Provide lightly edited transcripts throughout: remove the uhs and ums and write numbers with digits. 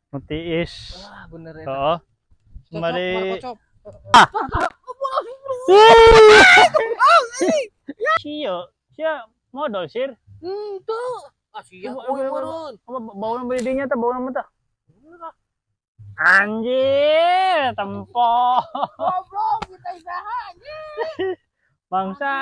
Nutiis. Ah, bener ya. Oo. Kembali. Kembali. Siyo, siya modal sir. Tuh. Asia koy meureun. Bau bedinya teh, bau nama teh. Anjir, tempo. Goblok kita isaha anjing. Bangsa.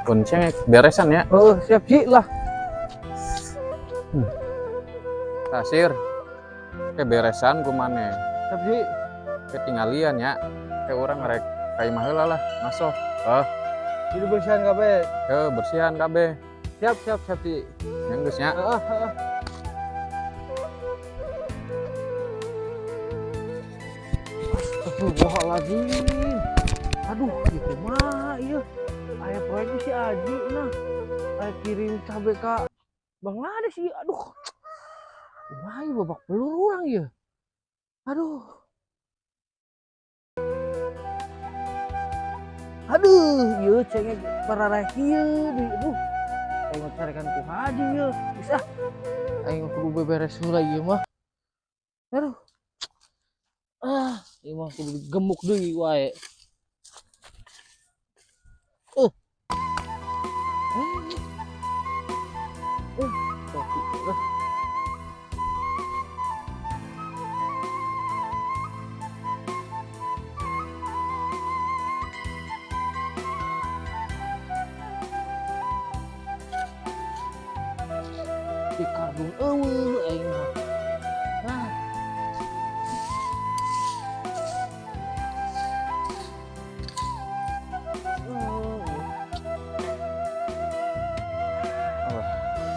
Kuncinya beresan ya. Oh, siap Ji lah. Kasir. Beresan kumane. Siap Ji. Ketinggalian ya. Kayak orang rek kayak maheula lah masuk. Jadi bersihan kabeh. Bersihan kabeh. Siap Ji. Yang geus nya. Heeh. Astagfirullahaladzim. Aduh, gitu mah iya. Aya proyeknya si Aji nah. Aya kirim cabe ka Bangladesh sih. Aduh. Wah, babak belur orang ya. Aduh. Ieu cengek parareh ieu di aduh. Aing carekan ku Haji ieu. Bisa. Aing kudu beberes heula ieu mah. Aduh. Ieu mah kudu gemuk deui wae. Di kardung eueuh aing mah. Nah.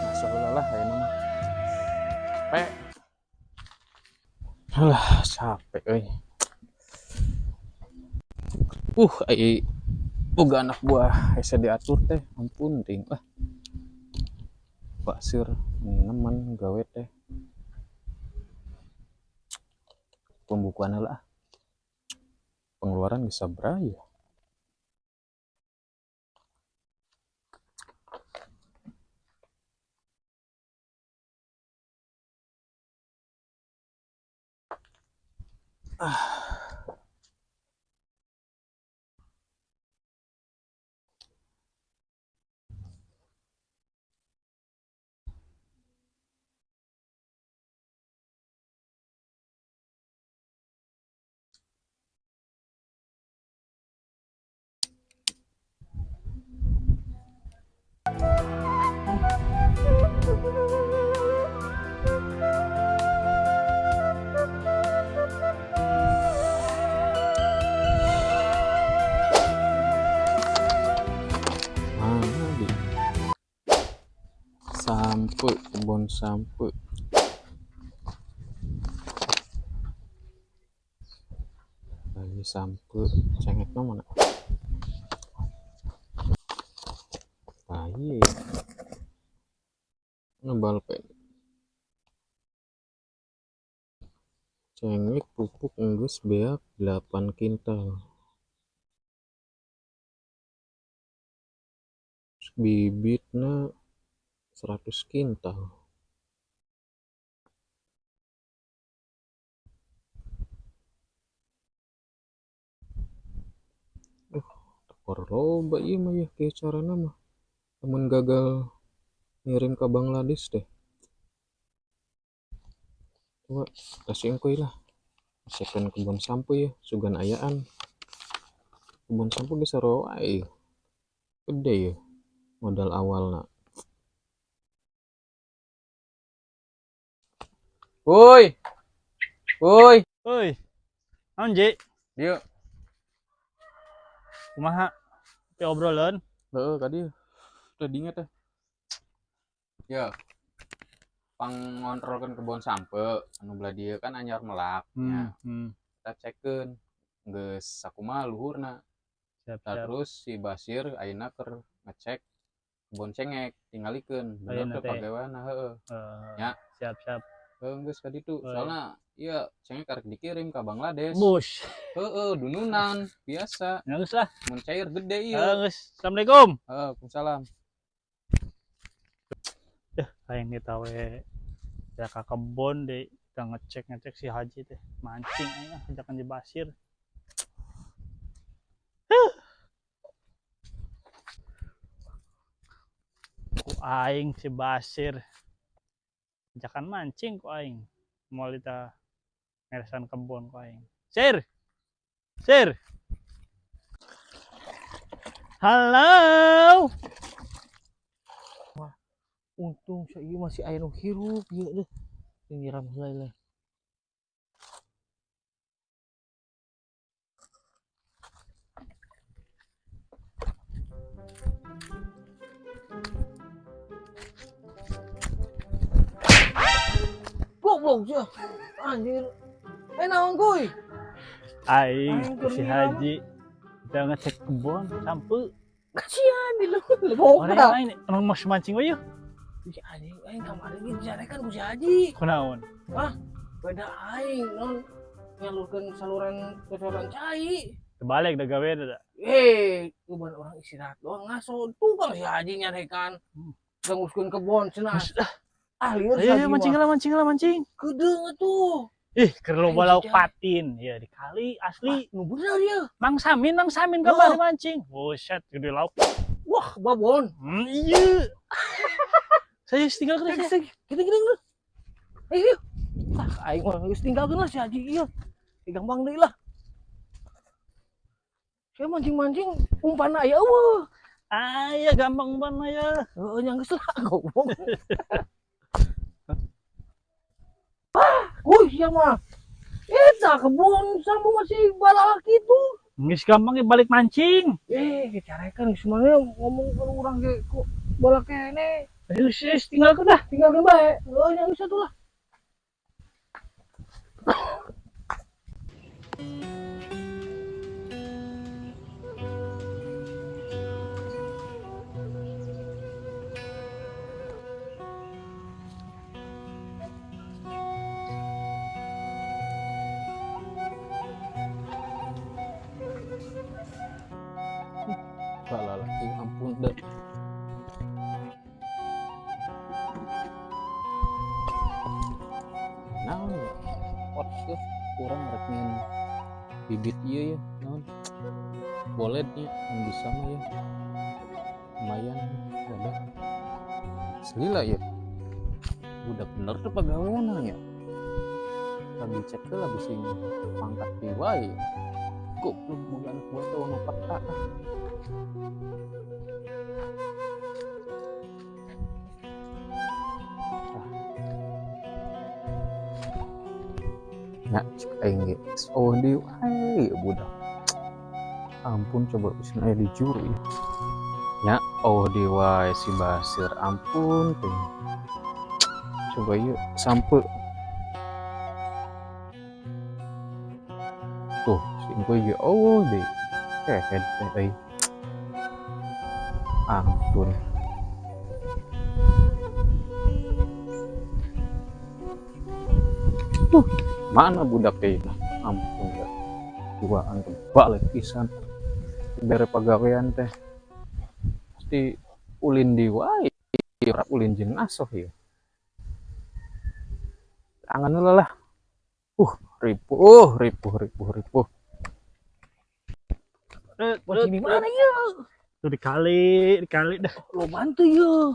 Masuk lah ayeuna mah. Alah, capek euy. Ai boga anak buah hese diatur teh, ampun ting. Pak Sir nemen gawe teh. Pembukuan lah. Pengeluaran bisa beraya. Mana di sampe kebun sampe. Lagi sampe cengeknya mana? Ayo. Ngebal pen. Cengek pupuk enggus beak 8 kintal. Bibitnya 100 kintal. Tekor loba ieu mah ya kayak carana mah. Temen gagal ngirim ke Bangladesh deh. Coba kasih engkoi lah. Second kebun sampo ya, sugan ayaan. Kebun sampo bisa roai. Gede ya modal awalnya. Woi. Woi, naon Ji? Dieu. Kumaha? Tapi obrolan. Heeh, ka dieu. Udah diinget teh. Ya. pangontrolkan kebun sampe anu belah dia kan anyar melaknya kita cekeun geus sakumaha luhurna. Siap. Terus si Basir ayeuna keur ngecek kebun cengek tinggalikeun bener Ayeuna teh teh. pagaweana heueuh. Ya. Siap. Geus ka ditu. Oh, Soalna ieu cengek arek dikirim ka Bangladesh. Bush. Dununan biasa. Nggak usah. Mun cair gede ieu. Geus. Assalamualaikum. Waalaikumsalam. Aing kita we ya ke kebon deh, kita ngecek si Haji teh mancing aing ajakan di Basir. Ku aing si Basir ajakan mancing ku aing mau kita ngeresan kebon ku aing. Sir halo. Untung saya masih air nu hirup ieu deh. Nyiram heula. Goblok ya. Anjir. Naon kuy? Aing Aing si nyiram. Haji kita ngecek kebon sampai Kasihan di lu. orang aing orang mas mancing we yeuh. Si anjing aing kamari dijarekan ku si Haji. Kunaon? Beda aing non nyalurkeun saluran cai. Terbalik dah gawe dah. Cuman orang istirahat doang ngaso. Tukang si Haji nyarekan. Ganguskeun kebon cenah. Lieur si Haji mah. Mancing. Kedeung atuh. Keur loba lauk patin. Ya di kali asli. Nu bener ya. Mang Samin kamari mancing. Buset, gede lauk. Wah, babon. Iya. Saya tinggal ke sini. Gini lu. Ayo. Aing mah geus tinggalkeun lah si Haji ieu. Gampang deui lah. Saya mancing-mancing umpan aya eueuh. Aya gampang banget ya. Heeh, nya geus lah goblok. Sia mah. Eta kebun sambu masih balak gitu. Geus gampang balik mancing. Dicarekan semuanya ngomong ke urang ge kok balak kene. Geus tinggalkeun dah. Tinggalkeun bae. Heuh, nya geus atuh lah. Balalaki ampun deh. Naon ya? Pot tuh kurang rekening bibit ieu ya, naon? Boletnya yang bisa mah ya. Lumayan wadah. Selila ya. Udah bener tuh pagawean ya. Lagi cek ke lagi sing pangkat di wae. Goblok boga anak buah teh ono peta. Ya, cek aing ge. Oh di wae budak. Ampun coba usin aya di juru ya. Ya, oh di wae si Basir ampun tuh. Coba yuk sampe. Tuh, gue ya oh deh head deh ampun mana budak deh ampun ya duaan balik pisan bere pagawean teh pasti ulin di wae ora ulin jeung asoh ya angan lah ripuh. Mancing di mana ya? Tuh dikali dah. Lo bantu ya.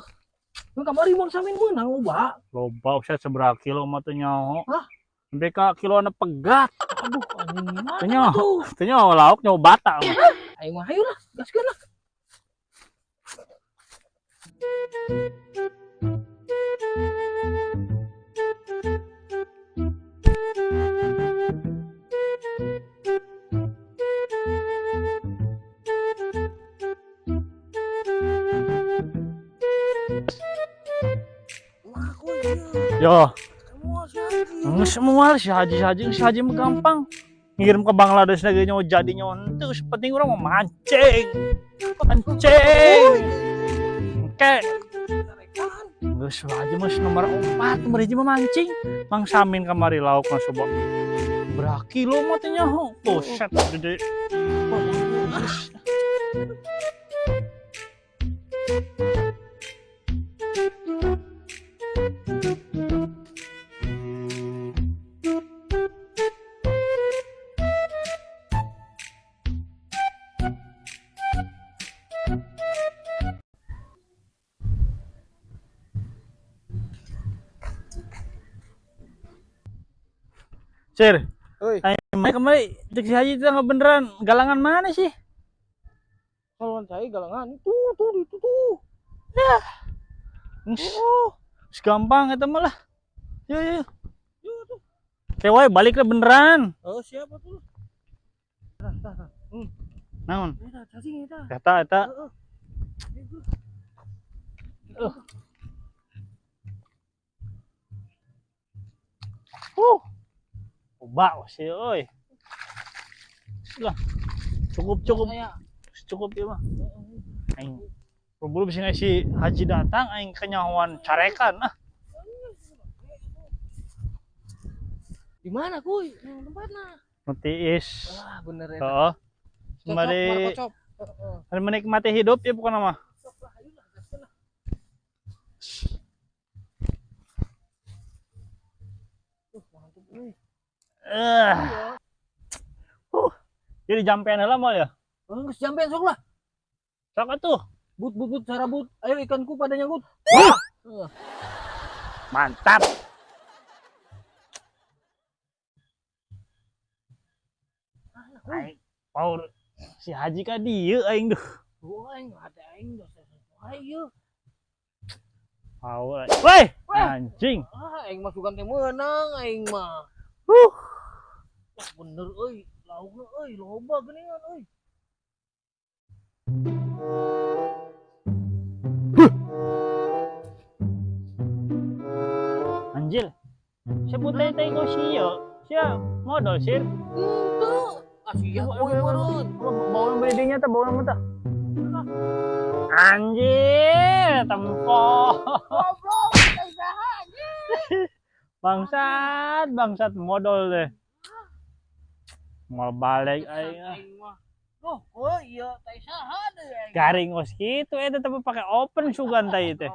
Lu kamari Mang Samin menang loba. Loba usah seberapa kilo mah teu nyaho. Hah? Sampai ka kiloana pegat. Aduh, anjing gimana Teu nyaho. tuh? Teu nyaho lauk nyaho bata mah. Ayo mah hayu lah, gaskeun lah. Wah, Yo, Semua si Haji. nggak semua si Haji mah gampang. Ngirim ke Bangladesh lagi nyawa jadi nyontek. Penting orang mau mancing. Oke. Nggak si Haji mas nomor 4, nomor hiji memancing. Mang Samin kamari lauk mas coba. Berapa kilo matanya ho? Buset gede. Sir, Oi, kemarin cek si Haji itu nggak beneran galangan mana sih? kawan saya galangan itu tuh. Gampang itu malah. Yuk. Cewek balik ke beneran. Oh, siapa tuh? Naon? Eta cacing eta. Eta. Coba sih, oi. Lah, cukup. Cukup ya mah. Aing. Belum bisa ngasih Haji datang, aing kenyawan carekan. Di mana kuy? Yang tempatnya? Nutiis. Wah, bener eta. Oh. Sembari menikmati hidup ya bukan nama. Mantap euy. Jadi jampean heula mah ya. Geus jampean sok lah. Sok atuh. But sarabut. Ayo ikanku pada nyangkut. Mantap. Aing mau si Haji ka dieu aing duh. Aing ada aing dosa ayo. Woi, anjing. Aing masukkan teh meunang aing mah. Bener euy, laukna euy, loba geuningan euy. Anjil. Sebut teh kau sia. Sia modal sir. Itu asia euy meureun. Bawa bedenya teh, bawa nama teh. Anjir, tempok. Goblok, Bangsat modal deh. Mau balik aing. Loh, oh iya, teh saha deui. Garing os kitu eta tapi pakai open sugan teh teh.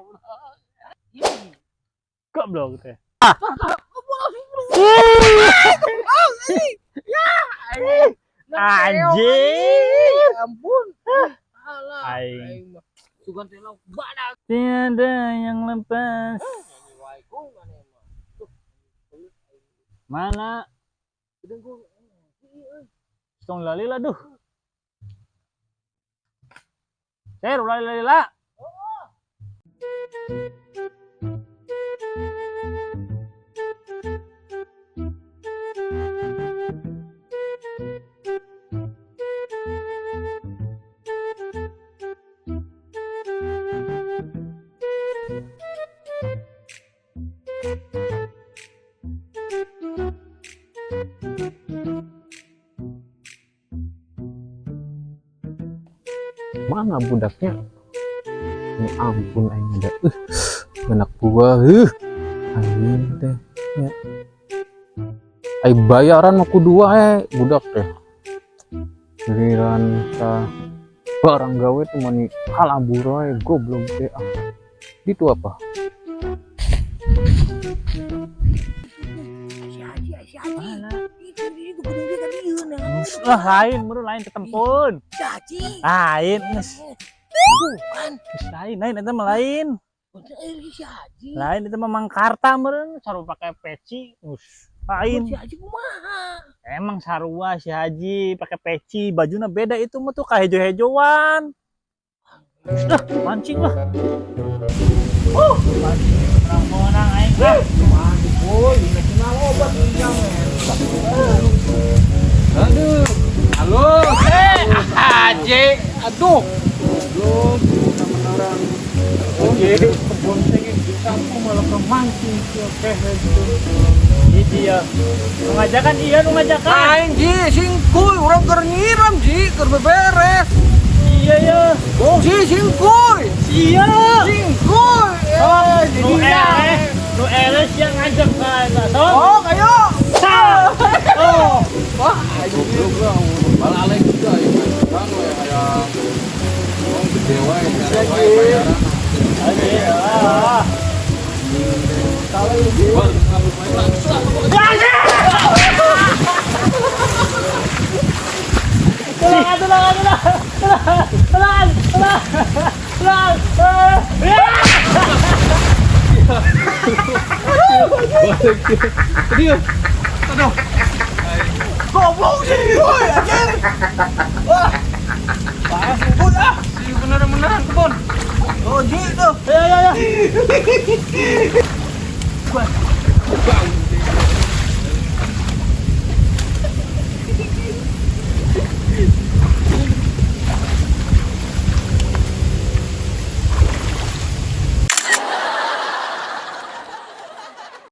Goblok teh. Anjir. Ampun. Alah, Aing. mah sugan teh lauk badak. Tiada yang lepas. Mana? Stong lali lah duh. Lali lah. Mana budaknya? Ya ampun aing ada anak buah anjing teh ya. Ai bayaran aku dua budak teh. Giliran ka barang gawe tuh mani kalabur wae goblok teh. Gitu apa? Si Haji. Itu gedung dia tadi ieu Lah lain ketempun. Si Haji. Lain geus. Bukan. Geus lain eta mah lain. Si Haji. Lain itu mah Mangkarta meureun sarua pakai peci. Lain. Si Haji kumaha? Emang sarua si Haji pakai peci, bajunya beda itu mah tuh kahejo-hejoan. Mancing lah. Mancing menang aing lah. Mandi boy, nasional obat yang. Aduh. Halo. Haji. Aduh. Belum sama orang. Oke, kebun saya di kampung malah kamu mancing si oke itu. Jadi ya, mengajakan iya, mengajakan. Aing Ji, singkuy, urang keur nyiram Ji, keur beberes. Iya ya. Oh Ji, singkuy. Iya. Singkuy. Nu eres yang ngajak kan, toh? Oh, ayo. Oh. Wah, goblok lah balalek juga ya kan we aya wong gede wae nyari wae bayaran kalau ini bang kamu main langsung goblok singkuy anjir. Wah. Parah singkuy ah. Si bener-beneran kebon. Oh Ji tuh. Ya ya ya. Wah,